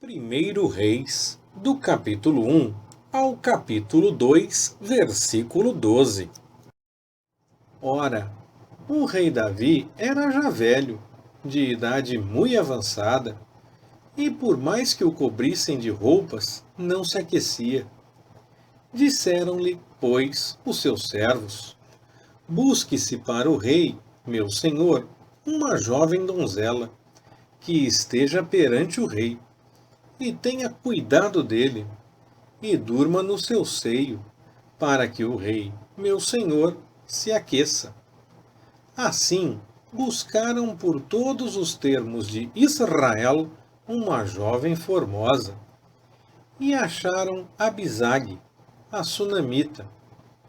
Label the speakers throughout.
Speaker 1: 1 Reis, do capítulo 1 ao capítulo 2, versículo 12. Ora, o rei Davi era já velho, de idade muito avançada, e por mais que o cobrissem de roupas, não se aquecia. Disseram-lhe, pois, os seus servos: Busque-se para o rei, meu senhor, uma jovem donzela, que esteja perante o rei, e tenha cuidado dele, e durma no seu seio, para que o rei, meu senhor, se aqueça. Assim, buscaram por todos os termos de Israel uma jovem formosa, e acharam Abisag, a sunamita,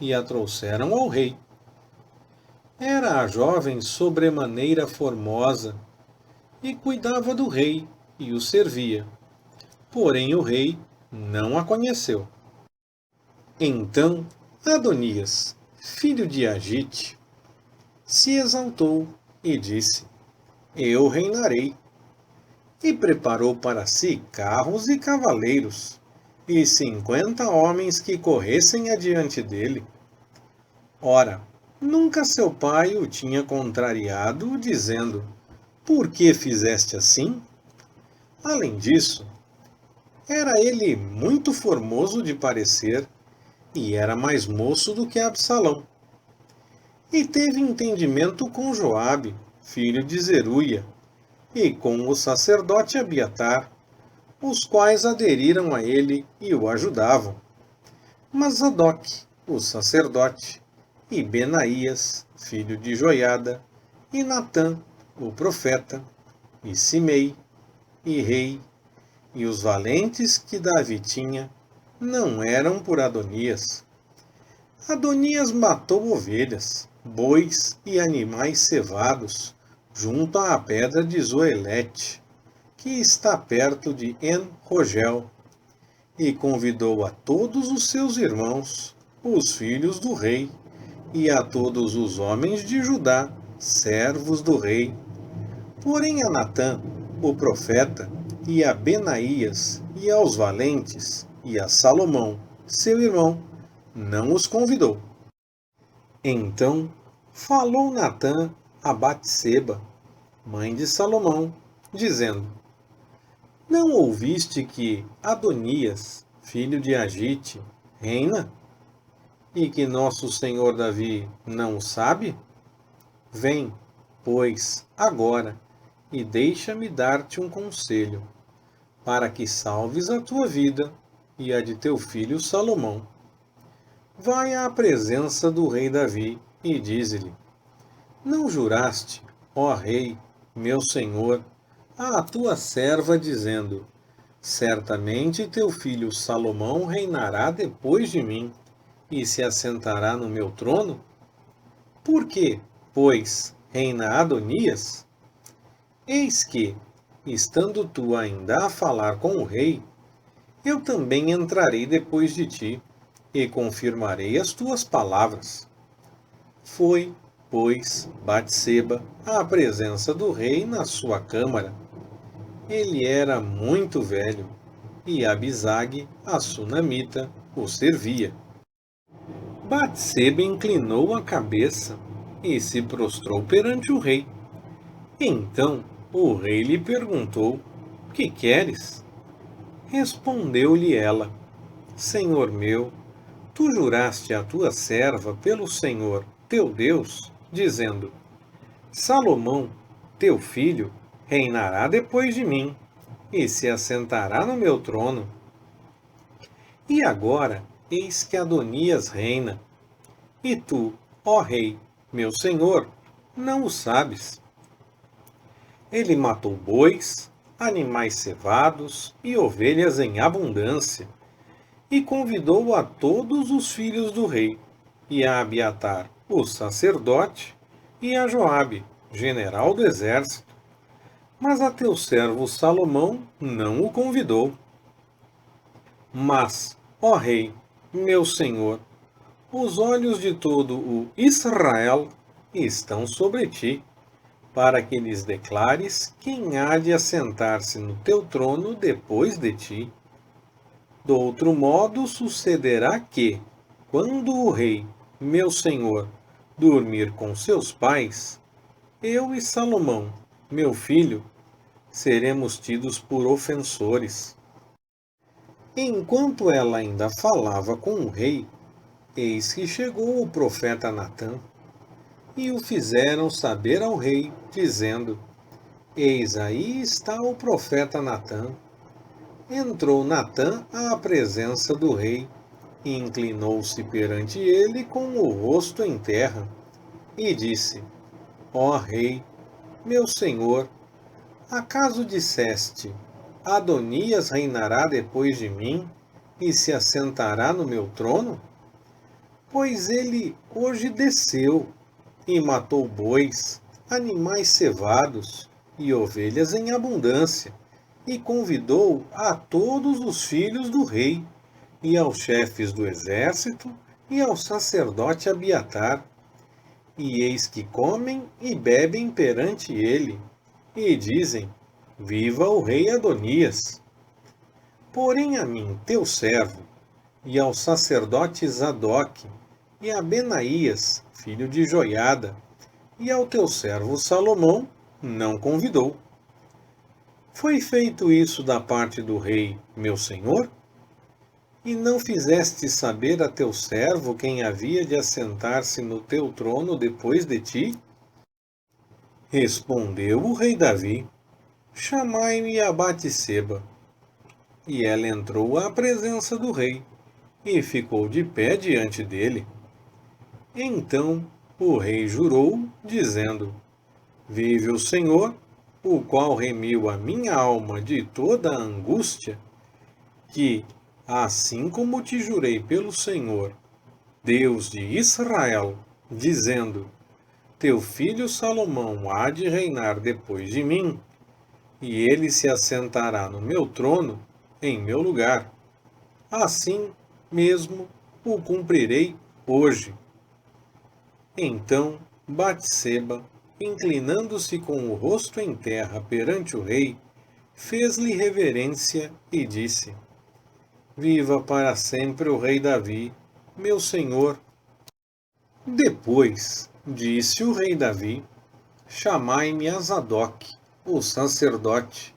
Speaker 1: e a trouxeram ao rei. Era a jovem sobremaneira formosa, e cuidava do rei, e o servia. Porém o rei não a conheceu. Então Adonias, filho de Agite, se exaltou e disse: Eu reinarei. E preparou para si carros e cavaleiros, e 50 homens que corressem adiante dele. Ora, nunca seu pai o tinha contrariado, dizendo: Por que fizeste assim? Além disso, era ele muito formoso de parecer, e era mais moço do que Absalão. E teve entendimento com Joabe, filho de Zeruia, e com o sacerdote Abiatar, os quais aderiram a ele e o ajudavam. Mas Zadok, o sacerdote, e Benaías, filho de Joiada, e Natã, o profeta, e Simei, e rei, e os valentes que Davi tinha, não eram por Adonias. Adonias matou ovelhas, bois e animais cevados, junto à pedra de Zoelete, que está perto de En-Rogel, e convidou a todos os seus irmãos, os filhos do rei, e a todos os homens de Judá, servos do rei. Porém a Natã, o profeta, e a Benaías, e aos valentes, e a Salomão, seu irmão, não os convidou. Então falou Natã a Batseba, mãe de Salomão, dizendo: Não ouviste que Adonias, filho de Agite, reina? E que nosso senhor Davi não o sabe? Vem, pois, agora, e deixa-me dar-te um conselho, para que salves a tua vida e a de teu filho Salomão. Vai à presença do rei Davi e dize-lhe: Não juraste, ó rei, meu senhor, à tua serva, dizendo: Certamente teu filho Salomão reinará depois de mim, e se assentará no meu trono? Por que, pois, reina Adonias? Eis que, estando tu ainda a falar com o rei, eu também entrarei depois de ti, e confirmarei as tuas palavras. Foi, pois, Batseba à presença do rei na sua câmara. Ele era muito velho, e Abisag, a sunamita, o servia. Batseba inclinou a cabeça e se prostrou perante o rei. Então o rei lhe perguntou: Que queres? Respondeu-lhe ela: Senhor meu, tu juraste a tua serva pelo Senhor, teu Deus, dizendo: Salomão, teu filho, reinará depois de mim, e se assentará no meu trono. E agora, eis que Adonias reina, e tu, ó rei, meu senhor, não o sabes. Ele matou bois, animais cevados e ovelhas em abundância, e convidou a todos os filhos do rei, e a Abiatar, o sacerdote, e a Joabe, general do exército. Mas a teu servo Salomão não o convidou. Mas, ó rei, meu senhor, os olhos de todo o Israel estão sobre ti, para que lhes declares quem há de assentar-se no teu trono depois de ti. Do outro modo sucederá que, quando o rei, meu senhor, dormir com seus pais, eu e Salomão, meu filho, seremos tidos por ofensores. Enquanto ela ainda falava com o rei, eis que chegou o profeta Natã, e o fizeram saber ao rei, dizendo: Eis aí está o profeta Natã. Entrou Natã à presença do rei, e inclinou-se perante ele com o rosto em terra, e disse: Ó rei, meu senhor, acaso disseste: Adonias reinará depois de mim e se assentará no meu trono? Pois ele hoje desceu e matou bois, animais cevados e ovelhas em abundância, e convidou a todos os filhos do rei, e aos chefes do exército, e ao sacerdote Abiatar. E eis que comem e bebem perante ele, e dizem: Viva o rei Adonias! Porém a mim, teu servo, e ao sacerdote Zadoque, e a Benaías, filho de Joiada, e ao teu servo Salomão, não convidou. Foi feito isso da parte do rei, meu senhor? E não fizeste saber a teu servo quem havia de assentar-se no teu trono depois de ti? Respondeu o rei Davi: Chamai-me a Batseba. E ela entrou à presença do rei, e ficou de pé diante dele. Então o rei jurou, dizendo: Vive o Senhor, o qual remiu a minha alma de toda a angústia, que, assim como te jurei pelo Senhor, Deus de Israel, dizendo: Teu filho Salomão há de reinar depois de mim, e ele se assentará no meu trono, em meu lugar. Assim mesmo o cumprirei hoje. Então Batseba, inclinando-se com o rosto em terra perante o rei, fez-lhe reverência e disse: Viva para sempre o rei Davi, meu senhor. Depois disse o rei Davi: Chamai-me a Zadoque, o sacerdote,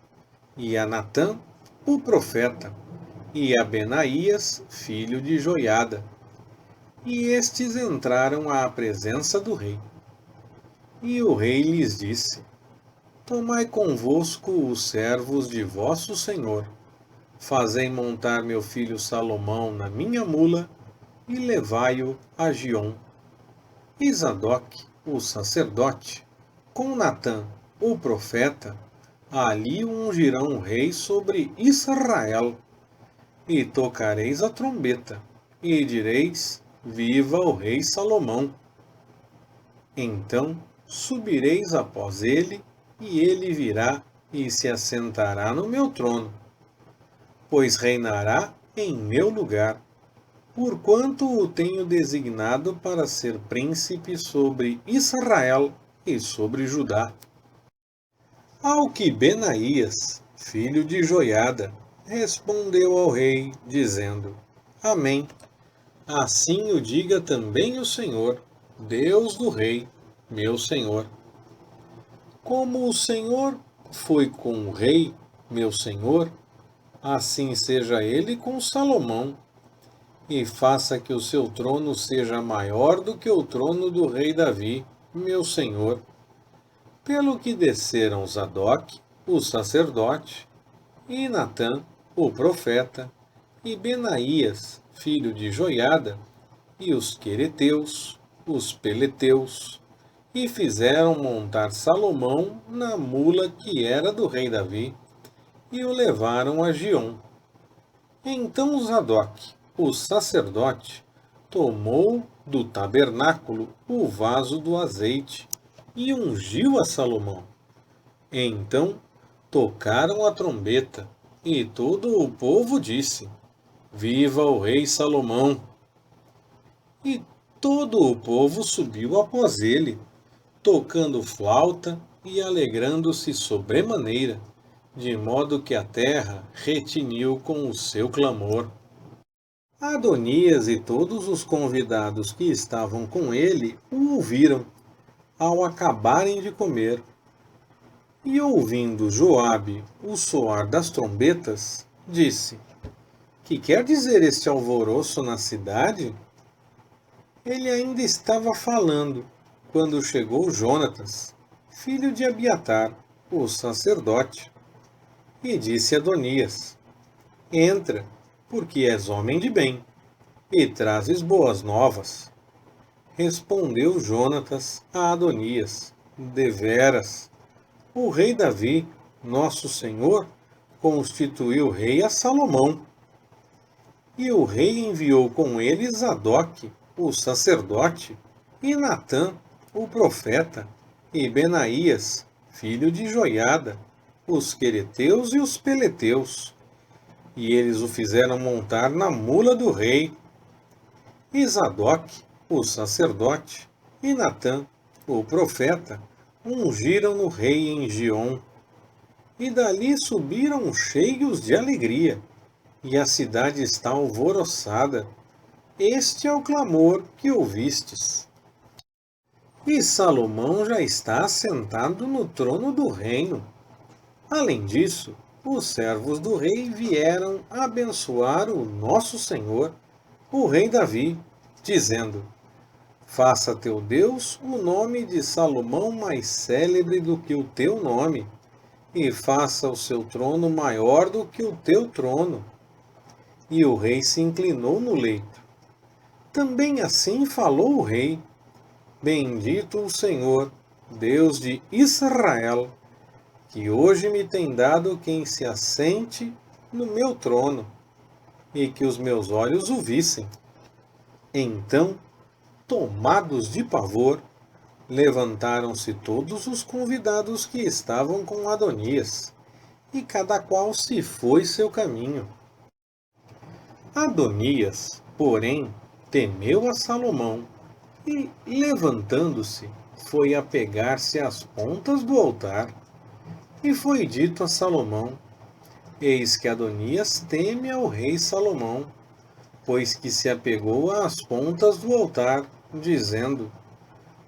Speaker 1: e a Natã, o profeta, e a Benaías, filho de Joiada. E estes entraram à presença do rei. E o rei lhes disse: Tomai convosco os servos de vosso senhor, fazei montar meu filho Salomão na minha mula, e levai-o a Giom. E Zadoque, o sacerdote, com Natã, o profeta, ali ungirão o rei sobre Israel. E tocareis a trombeta, e direis: Viva o rei Salomão! Então subireis após ele, e ele virá e se assentará no meu trono, pois reinará em meu lugar, porquanto o tenho designado para ser príncipe sobre Israel e sobre Judá. Ao que Benaías, filho de Joiada, respondeu ao rei, dizendo: Amém. Assim o diga também o Senhor, Deus do rei, meu senhor. Como o Senhor foi com o rei, meu senhor, assim seja ele com Salomão, e faça que o seu trono seja maior do que o trono do rei Davi, meu senhor. Pelo que desceram Zadoque, o sacerdote, e Natã, o profeta, e Benaías, filho de Joiada, e os quereteus, os peleteus, e fizeram montar Salomão na mula que era do rei Davi, e o levaram a Giom. Então Zadoque, o sacerdote, tomou do tabernáculo o vaso do azeite, e ungiu a Salomão. Então tocaram a trombeta, e todo o povo disse: Viva o rei Salomão! E todo o povo subiu após ele, tocando flauta e alegrando-se sobremaneira, de modo que a terra retiniu com o seu clamor. Adonias e todos os convidados que estavam com ele o ouviram, ao acabarem de comer. E ouvindo Joabe o soar das trombetas, disse: Que quer dizer este alvoroço na cidade? Ele ainda estava falando, quando chegou Jonatas, filho de Abiatar, o sacerdote, e disse a Adonias: Entra, porque és homem de bem, e trazes boas novas. Respondeu Jonatas a Adonias: Deveras, o rei Davi, nosso senhor, constituiu rei a Salomão. E o rei enviou com ele Zadoque, o sacerdote, e Natã, o profeta, e Benaías, filho de Joiada, os quereteus e os peleteus. E eles o fizeram montar na mula do rei. E Zadoque, o sacerdote, e Natã, o profeta, ungiram no rei em Giom. E dali subiram cheios de alegria, e a cidade está alvoroçada. Este é o clamor que ouvistes. E Salomão já está assentado no trono do reino. Além disso, os servos do rei vieram abençoar o nosso Senhor, o rei Davi, dizendo: Faça teu Deus o nome de Salomão mais célebre do que o teu nome, e faça o seu trono maior do que o teu trono. E o rei se inclinou no leito. Também assim falou o rei: Bendito o Senhor, Deus de Israel, que hoje me tem dado quem se assente no meu trono, e que os meus olhos o vissem. Então, tomados de pavor, levantaram-se todos os convidados que estavam com Adonias, e cada qual se foi seu caminho. Adonias, porém, temeu a Salomão, e, levantando-se, foi apegar-se às pontas do altar. E foi dito a Salomão: Eis que Adonias teme ao rei Salomão, pois que se apegou às pontas do altar, dizendo: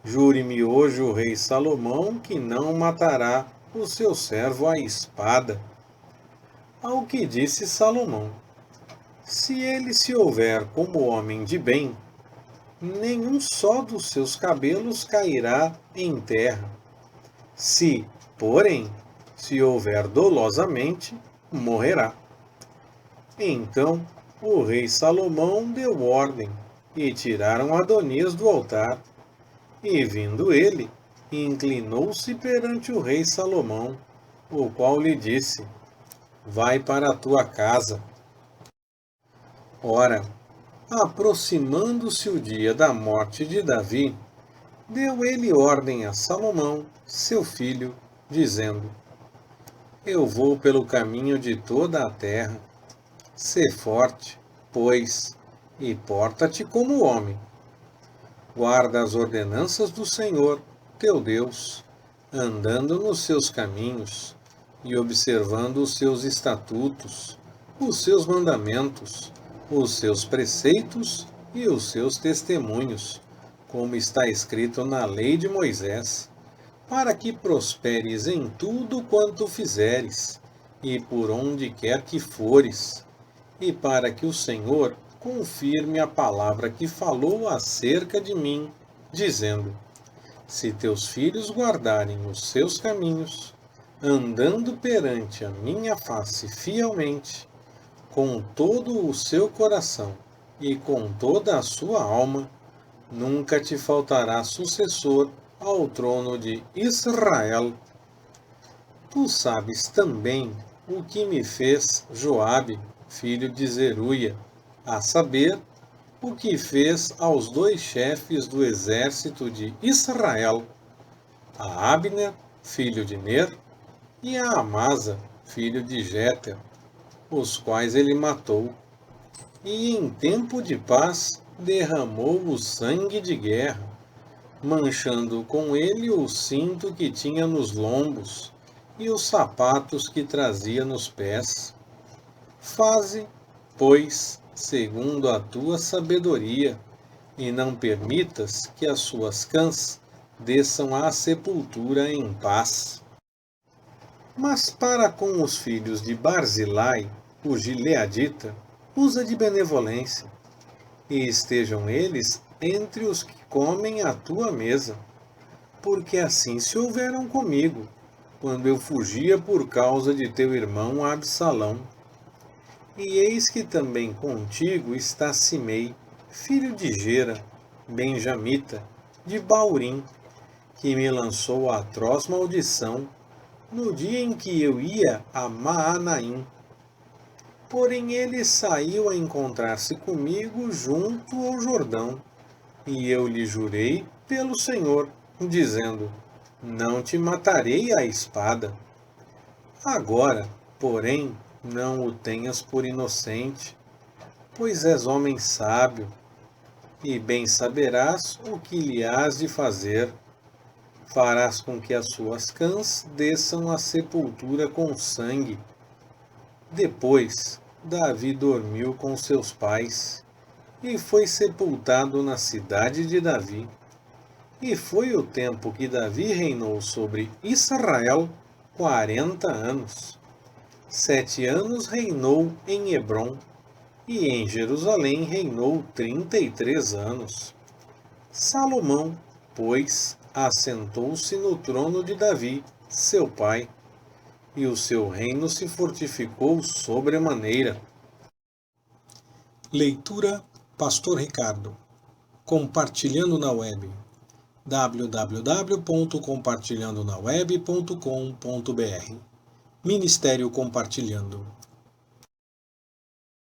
Speaker 1: Jure-me hoje o rei Salomão que não matará o seu servo à espada. Ao que disse Salomão: Se ele se houver como homem de bem, nenhum só dos seus cabelos cairá em terra. Se, porém, se houver dolosamente, morrerá. Então o rei Salomão deu ordem, e tiraram Adonias do altar. E vindo ele, inclinou-se perante o rei Salomão, o qual lhe disse: Vai para a tua casa. Ora, aproximando-se o dia da morte de Davi, deu ele ordem a Salomão, seu filho, dizendo: Eu vou pelo caminho de toda a terra. Sê forte, pois, e porta-te como homem. Guarda as ordenanças do Senhor, teu Deus, andando nos seus caminhos e observando os seus estatutos, os seus mandamentos, os seus preceitos e os seus testemunhos, como está escrito na lei de Moisés, para que prosperes em tudo quanto fizeres, e por onde quer que fores, e para que o Senhor confirme a palavra que falou acerca de mim, dizendo: Se teus filhos guardarem os seus caminhos, andando perante a minha face fielmente, com todo o seu coração e com toda a sua alma, nunca te faltará sucessor ao trono de Israel. Tu sabes também o que me fez Joabe, filho de Zeruia, a saber, o que fez aos dois chefes do exército de Israel, a Abner, filho de Ner, e a Amasa, filho de Jéter, os quais ele matou, e em tempo de paz derramou o sangue de guerra, manchando com ele o cinto que tinha nos lombos e os sapatos que trazia nos pés. Faze, pois, segundo a tua sabedoria, e não permitas que as suas cãs desçam à sepultura em paz. Mas para com os filhos de Barzilai, o gileadita, usa de benevolência, e estejam eles entre os que comem à tua mesa, porque assim se houveram comigo, quando eu fugia por causa de teu irmão Absalão. E eis que também contigo está Simei, filho de Gera, benjamita, de Baurim, que me lançou a atroz maldição no dia em que eu ia a Maanaim. Porém ele saiu a encontrar-se comigo junto ao Jordão, e eu lhe jurei pelo Senhor, dizendo: não te matarei à espada. Agora, porém, não o tenhas por inocente, pois és homem sábio, e bem saberás o que lhe hás de fazer. Farás com que as suas cãs desçam à sepultura com sangue. Depois, Davi dormiu com seus pais, e foi sepultado na cidade de Davi. E foi o tempo que Davi reinou sobre Israel 40 anos. 7 anos reinou em Hebrom, e em Jerusalém reinou 33 anos. Salomão, pois, assentou-se no trono de Davi, seu pai, e o seu reino se fortificou sobremaneira. Leitura Pastor Ricardo. Compartilhando na web. www.compartilhandonaweb.com.br Ministério Compartilhando.